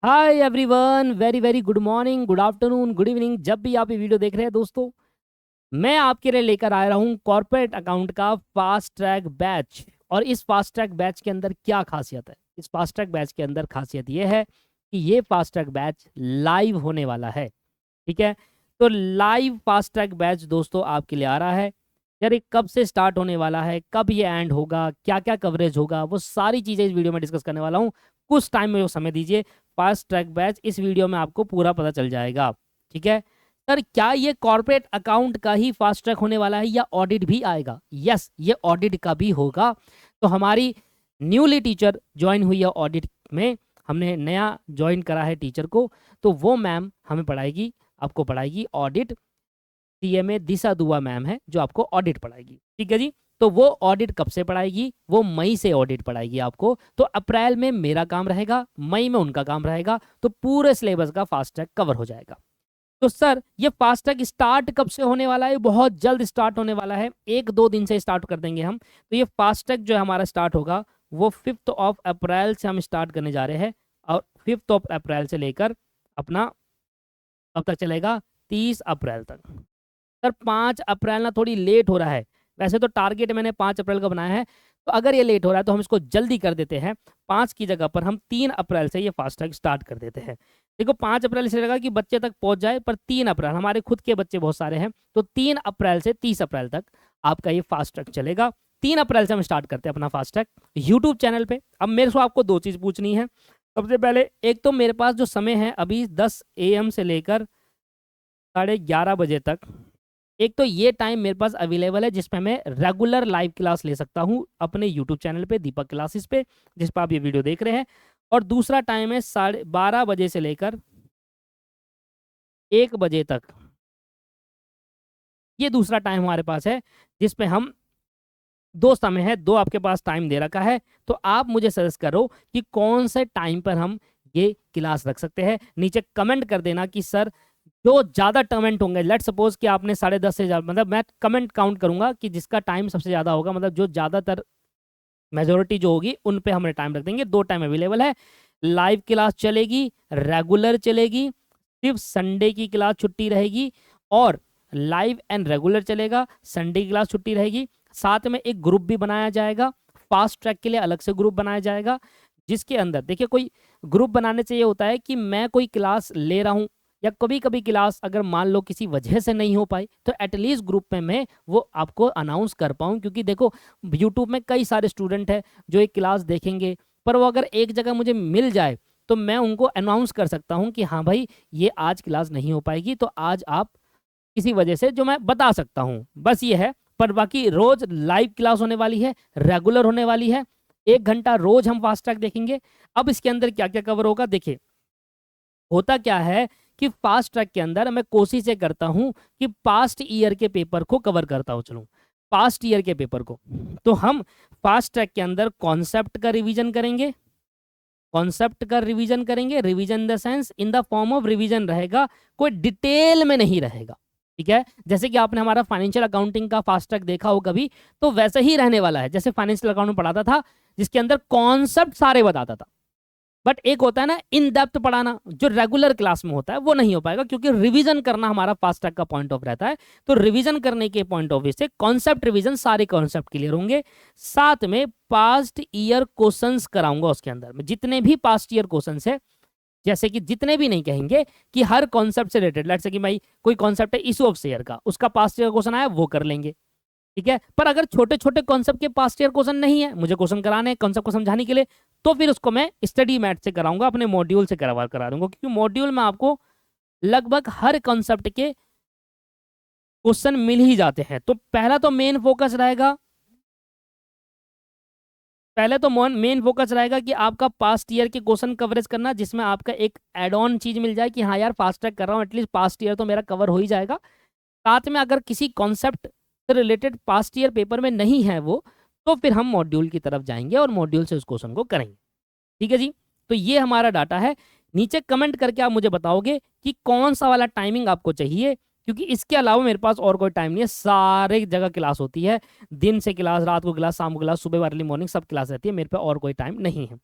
Hi everyone, very very good morning, good afternoon, good evening. जब भी आप ये वीडियो देख रहे हैं दोस्तों, मैं आपके लिए लेकर आ रहा हूँ कॉर्पोरेट अकाउंट का फास्ट ट्रैक बैच। और इस फास्ट ट्रैक बैच के अंदर क्या खासियत है? इस फास्ट ट्रैक बैच के अंदर खासियत ये है कि ये फास्ट ट्रैक बैच लाइव होने वाला है। ठीक है, तो लाइव फास्ट ट्रैक बैच दोस्तों आपके लिए आ रहा है। यार ये कब से स्टार्ट होने वाला है, कब ये एंड होगा, क्या क्या कवरेज होगा, वो सारी चीज़ें इस वीडियो में डिस्कस करने वाला हूँ। कुछ टाइम में वो समय दीजिए, फास्ट ट्रैक बैच इस वीडियो में आपको पूरा पता चल जाएगा। ठीक है सर, क्या ये कॉर्पोरेट अकाउंट का ही फास्ट ट्रैक होने वाला है या ऑडिट भी आएगा? यस, ये ऑडिट का भी होगा। तो हमारी न्यूली टीचर ज्वाइन हुई है ऑडिट में, हमने नया ज्वाइन करा है टीचर को। तो वो मैम हमें पढ़ाएगी, आपको पढ़ाएगी ऑडिट। सीएमए दिशा दुआ मैम है जो आपको ऑडिट पढ़ाएगी। ठीक है जी। तो वो ऑडिट कब से पढ़ाएगी? वो मई से ऑडिट पढ़ाएगी आपको। तो अप्रैल में मेरा काम रहेगा, मई में उनका काम रहेगा, तो पूरे सिलेबस का फास्ट ट्रैक कवर हो जाएगा। तो सर ये फास्ट ट्रैक स्टार्ट कब से होने वाला है? बहुत जल्द स्टार्ट होने वाला है, 1-2 दिन से स्टार्ट कर देंगे हम। तो ये फास्ट ट्रैक जो है हमारा स्टार्ट होगा वो 5 अप्रैल से हम स्टार्ट करने जा रहे हैं। और 5 अप्रैल से लेकर अपना कब तक चलेगा? 30 अप्रैल तक। सर 5 अप्रैल ना थोड़ी लेट हो रहा है। वैसे तो टारगेट मैंने 5 अप्रैल का बनाया है, तो अगर ये लेट हो रहा है तो हम इसको जल्दी कर देते हैं। 5 की जगह पर हम 3 अप्रैल से ये फास्ट ट्रैक स्टार्ट कर देते हैं। देखो 5 अप्रैल इसलिए लगा कि बच्चे तक पहुंच जाए, पर 3 अप्रैल हमारे खुद के बच्चे बहुत सारे हैं, तो 3 अप्रैल से 30 अप्रैल तक आपका ये फास्ट ट्रैक चलेगा। 3 अप्रैल से हम स्टार्ट करते हैं अपना फास्ट ट्रैक यूट्यूब चैनल पे। अब मेरे को आपको दो चीज़ पूछनी है। सबसे पहले, एक तो मेरे पास जो समय है अभी 10 AM से लेकर 11:30 बजे तक, एक तो ये टाइम मेरे पास अवेलेबल है जिसपे मैं रेगुलर लाइव क्लास ले सकता हूँ अपने यूट्यूब चैनल पे, दीपक क्लासेस पे, जिस पर आप ये वीडियो देख रहे हैं। और दूसरा टाइम है 12:30 बजे से लेकर 1 बजे तक। ये दूसरा टाइम हमारे पास है जिसपे हम दो समय है, दो आपके पास टाइम दे रखा है। तो आप मुझे सजेस्ट करो कि कौन से टाइम पर हम ये क्लास रख सकते हैं। नीचे कमेंट कर देना कि सर जो ज़्यादा कमेंट होंगे, लेट सपोज कि आपने 10:30 से ज़्यादा, मतलब मैं कमेंट काउंट करूंगा कि जिसका टाइम सबसे ज़्यादा होगा, मतलब जो ज़्यादातर मेजोरिटी जो होगी उन पे हमने टाइम रख देंगे। दो टाइम अवेलेबल है। लाइव क्लास चलेगी, रेगुलर चलेगी, सिर्फ संडे की क्लास छुट्टी रहेगी। और लाइव एंड रेगुलर चलेगा, संडे की क्लास छुट्टी रहेगी। साथ में एक ग्रुप भी बनाया जाएगा, फास्ट ट्रैक के लिए अलग से ग्रुप बनाया जाएगा, जिसके अंदर देखिए कोई ग्रुप बनाने से ये होता है कि मैं कोई क्लास ले रहा हूँ या कभी कभी क्लास अगर मान लो किसी वजह से नहीं हो पाई, तो एटलीस्ट ग्रुप में मैं वो आपको अनाउंस कर पाऊँ। क्योंकि देखो यूट्यूब में कई सारे स्टूडेंट हैं जो एक क्लास देखेंगे, पर वो अगर एक जगह मुझे मिल जाए तो मैं उनको अनाउंस कर सकता हूँ कि हाँ भाई ये आज क्लास नहीं हो पाएगी, तो आज आप किसी वजह से, जो मैं बता सकता हूँ, बस ये है। पर बाकी रोज लाइव क्लास होने वाली है, रेगुलर होने वाली है। 1 घंटा रोज हम फास्ट ट्रैक देखेंगे। अब इसके अंदर क्या क्या कवर होगा देखिए, होता क्या है कि फास्ट ट्रैक के अंदर मैं कोशिश ये करता हूं कि पास्ट ईयर के पेपर को कवर करता हूं। चलो पास्ट ईयर के पेपर को, तो हम फास्ट ट्रैक के अंदर कॉन्सेप्ट का रिवीजन करेंगे। कॉन्सेप्ट का रिवीजन करेंगे, revision in the sense in the form of revision रहेगा, कोई डिटेल में नहीं रहेगा। ठीक है, जैसे कि आपने हमारा फाइनेंशियल अकाउंटिंग का फास्ट ट्रैक देखा हो कभी, तो वैसे ही रहने वाला है जैसे फाइनेंशियल अकाउंट में पढ़ाता था, जिसके अंदर कॉन्सेप्ट सारे बताता था। बट एक होता है ना इन डेप्थ पढ़ाना, जो रेगुलर क्लास में होता है, वो नहीं हो पाएगा, क्योंकि रिवीजन करना हमारा फास्ट ट्रैक का पॉइंट ऑफ रहता है। तो रिवीजन करने के पॉइंट ऑफ व्यू से कॉन्सेप्ट रिवीजन, सारे कॉन्सेप्ट क्लियर होंगे। साथ में पास्ट ईयर क्वेश्चंस कराऊंगा उसके अंदर में, जितने भी पास्ट ईयर क्वेश्चंस है, जैसे कि जितने भी नहीं कहेंगे कि हर कॉन्सेप्ट से रिलेटेड, लेट्स से कि भाई कोई कॉन्सेप्ट है इशू ऑफ शेयर का, उसका पास्ट ईयर क्वेश्चन आया वो कर लेंगे। ठीक है, पर अगर छोटे छोटे कॉन्सेप्ट के पास्ट ईयर क्वेश्चन नहीं है, मुझे क्वेश्चन कराने हैं कॉन्सेप्ट को समझाने के लिए, तो फिर उसको मैं स्टडी मैट से कराऊंगा, अपने मॉड्यूल से करा दूंगा। क्योंकि मॉड्यूल में आपको लगभग हर कॉन्सेप्ट के क्वेश्चन मिल ही जाते हैं। तो पहला तो मेन फोकस रहेगा, पहले तो मेन फोकस रहेगा कि आपका पास्ट ईयर के क्वेश्चन कवरेज करना, जिसमें आपका एक एड ऑन चीज मिल जाए कि हाँ यार फास्ट ट्रैक कर रहा हूँ, एटलीस्ट पास्ट ईयर तो मेरा कवर हो ही जाएगा। साथ में अगर किसी कॉन्सेप्ट से रिलेटेड पास्ट ईयर पेपर में नहीं है वो, तो फिर हम मॉड्यूल की तरफ जाएंगे और मॉड्यूल से उस क्वेश्चन को करेंगे। ठीक है जी, तो ये हमारा डाटा है। नीचे कमेंट करके आप मुझे बताओगे कि कौन सा वाला टाइमिंग आपको चाहिए, क्योंकि इसके अलावा मेरे पास और कोई टाइम नहीं है। सारे जगह क्लास होती है, दिन से क्लास, रात को क्लास, शाम को क्लास, सुबह अर्ली मॉर्निंग सब क्लास रहती है, मेरे पे और कोई टाइम नहीं है।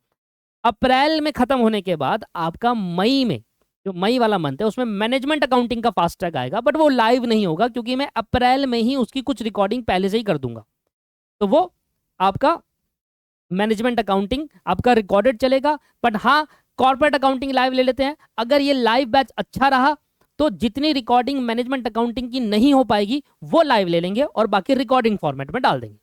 अप्रैल में खत्म होने के बाद आपका मई में, जो मई वाला मंथ है, उसमें मैनेजमेंट अकाउंटिंग का फास्ट ट्रैक आएगा, बट वो लाइव नहीं होगा क्योंकि मैं अप्रैल में ही उसकी कुछ रिकॉर्डिंग पहले से ही कर दूंगा। तो वो आपका मैनेजमेंट अकाउंटिंग आपका रिकॉर्डेड चलेगा। बट हाँ, कॉर्पोरेट अकाउंटिंग लाइव ले लेते हैं। अगर ये लाइव बैच अच्छा रहा तो जितनी रिकॉर्डिंग मैनेजमेंट अकाउंटिंग की नहीं हो पाएगी वो लाइव ले लेंगे और बाकी रिकॉर्डिंग फॉर्मेट में डाल देंगे,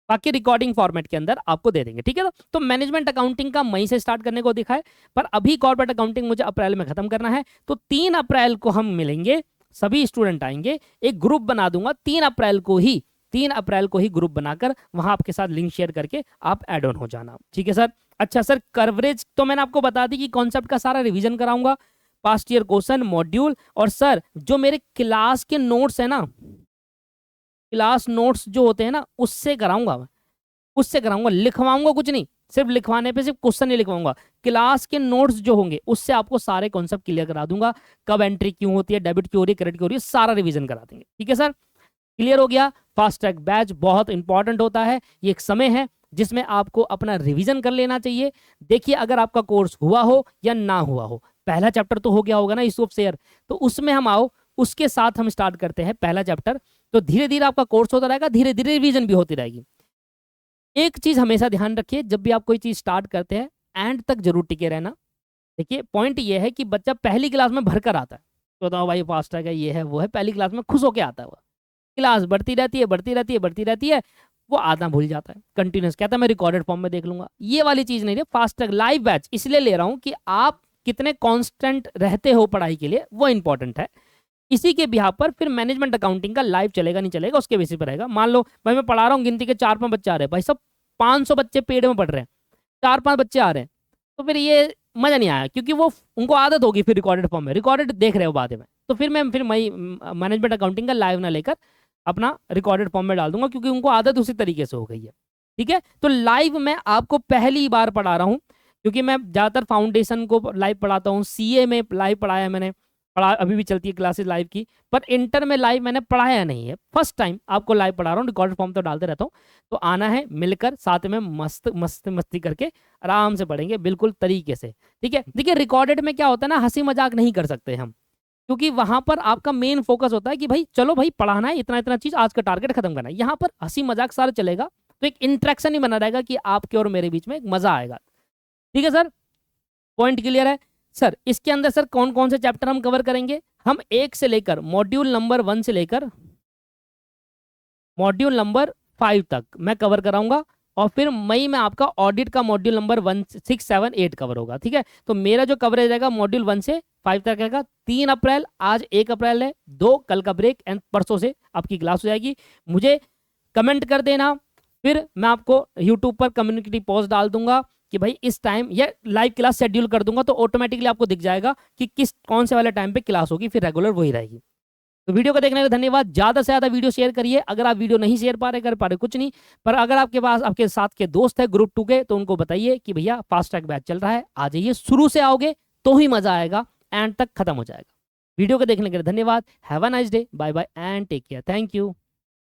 बाकी रिकॉर्डिंग फॉर्मेट के अंदर आपको दे देंगे, ठीक है ना। तो मैनेजमेंट अकाउंटिंग का मई से स्टार्ट करने को दिखा है, पर अभी कॉर्पोरेट अकाउंटिंग मुझे अप्रैल में खत्म करना है। तो 3 अप्रैल को हम मिलेंगे, सभी स्टूडेंट आएंगे, एक ग्रुप बना दूंगा 3 अप्रैल को ही ग्रुप बनाकर वहां आपके साथ लिंक शेयर करके आप ऐड ऑन हो जाना, ठीक है सर। अच्छा सर, कवरेज तो मैंने आपको बता दी कि कॉन्सेप्ट का सारा रिवीजन कराऊंगा, पास्ट ईयर क्वेश्चन, मॉड्यूल, और सर जो मेरे क्लास के नोट्स है ना, क्लास नोट्स जो होते हैं ना, उससे कराऊंगा, लिखवाऊंगा कुछ नहीं, सिर्फ लिखवाने पे सिर्फ क्वेश्चन नहीं लिखवाऊंगा, क्लास के नोट्स जो होंगे उससे आपको सारे कॉन्सेप्ट क्लियर करा दूंगा। कब एंट्री क्यों होती है, डेबिट क्यों हो रही है, क्रेडिट क्यों हो रही है, सारा रिवीजन करा देंगे, ठीक है सर। क्लियर हो गया। फास्ट ट्रैक बैच बहुत इंपॉर्टेंट होता है, ये एक समय है जिसमें आपको अपना रिवीजन कर लेना चाहिए। देखिए, अगर आपका कोर्स हुआ हो या ना हुआ हो, पहला चैप्टर तो हो गया होगा ना इशू ऑफ शेयर, तो उसमें हम आओ, उसके साथ हम स्टार्ट करते हैं पहला चैप्टर। तो धीरे धीरे आपका कोर्स होता रहेगा, धीरे धीरे रिवीजन भी होती रहेगी। एक चीज हमेशा ध्यान रखिए, जब भी आप कोई चीज स्टार्ट करते हैं एंड तक जरूर टिके रहना। देखिए, पॉइंट ये है कि बच्चा पहली क्लास में भरकर आता है, तो बताओ भाई फास्ट ट्रैक है, ये है वो है, पहली क्लास में खुश होकर आता है, वो क्लास बढ़ती रहती है, वो आधा भूल जाता है, कंटिन्यूस कहता है मैं रिकॉर्डेड फॉर्म में देख लूंगा। ये वाली चीज नहीं है। फास्ट ट्रैक लाइव बैच इसलिए ले रहा हूं कि आप कितने कांस्टेंट रहते हो पढ़ाई के लिए, वो इंपॉर्टेंट है। इसी के बिहार पर फिर मैनेजमेंट अकाउंटिंग का लाइव चलेगा नहीं चलेगा उसके बेसिस पर रहेगा। मान लो भाई मैं पढ़ा रहा हूँ, गिनती के 4-5 बच्चे आ रहे हैं, भाई सब 500 बच्चे पेड में पढ़ रहे हैं, 4-5 बच्चे आ रहे हैं, तो फिर ये मजा नहीं आया, क्योंकि वो उनको आदत होगी फिर रिकॉर्डेड फॉर्म में, रिकॉर्डेड देख रहे हो बाद में, तो फिर मैं मैनेजमेंट अकाउंटिंग का लाइव ना लेकर अपना रिकॉर्डेड फॉर्म में डाल दूंगा, क्योंकि उनको आदत उसी तरीके से हो गई है, ठीक है। तो लाइव मैं आपको पहली बार पढ़ा रहा हूँ, क्योंकि मैं ज़्यादातर फाउंडेशन को लाइव पढ़ाता हूँ, सीए में लाइव पढ़ाया मैंने, अभी भी चलती है क्लासेस लाइव की, पर इंटर में लाइव मैंने पढ़ाया नहीं है, फर्स्ट टाइम आपको लाइव पढ़ा रहा हूँ। रिकॉर्डेड फॉर्म तो डालते रहता हूँ, तो आना है, मिलकर साथ में मस्ती करके आराम से पढ़ेंगे बिल्कुल तरीके से, ठीक है। देखिए, रिकॉर्डेड में क्या होता है ना, हंसी मजाक नहीं कर सकते हम, क्योंकि वहां पर आपका मेन फोकस होता है कि भाई चलो भाई पढ़ाना है, इतना इतना चीज, आज का टारगेट खत्म करना है। यहाँ पर हंसी मजाक सारा चलेगा, तो एक इंटरेक्शन ही बना रहेगा कि आपके और मेरे बीच में एक मजा आएगा, ठीक है सर। पॉइंट क्लियर है सर। इसके अंदर सर कौन कौन से चैप्टर हम कवर करेंगे, हम 1 से लेकर मॉड्यूल नंबर 1 से लेकर मॉड्यूल नंबर 5 तक मैं कवर कराऊंगा, और फिर मई में आपका ऑडिट का मॉड्यूल नंबर 1, 6, 7, 8 कवर होगा, ठीक है। तो मेरा जो कवरेज रहेगा मॉड्यूल 1 से 5 तक रहेगा। 3 अप्रैल, आज 1 अप्रैल है, 2 कल का ब्रेक, एंड परसों से आपकी क्लास हो जाएगी। मुझे कमेंट कर देना, फिर मैं आपको यूट्यूब पर कम्युनिटी पोस्ट डाल दूंगा कि भाई इस टाइम या लाइव क्लास शेड्यूल कर दूंगा, तो ऑटोमेटिकली आपको दिख जाएगा कि कौन से वाले टाइम पे क्लास होगी, फिर रेगुलर वही रहेगी। तो वीडियो को देखने का धन्यवाद। ज़्यादा से ज़्यादा वीडियो शेयर करिए। अगर आप वीडियो नहीं शेयर कर पा रहे कुछ नहीं, पर अगर आपके पास आपके साथ के दोस्त है ग्रुप 2 के, तो उनको बताइए कि भैया फास्ट ट्रैक बैच चल रहा है, आ जाइए। शुरू से आओगे तो ही मजा आएगा, एंड तक खत्म हो जाएगा। वीडियो को देखने के लिए धन्यवाद। Have a nice day, bye bye and take care. Thank you.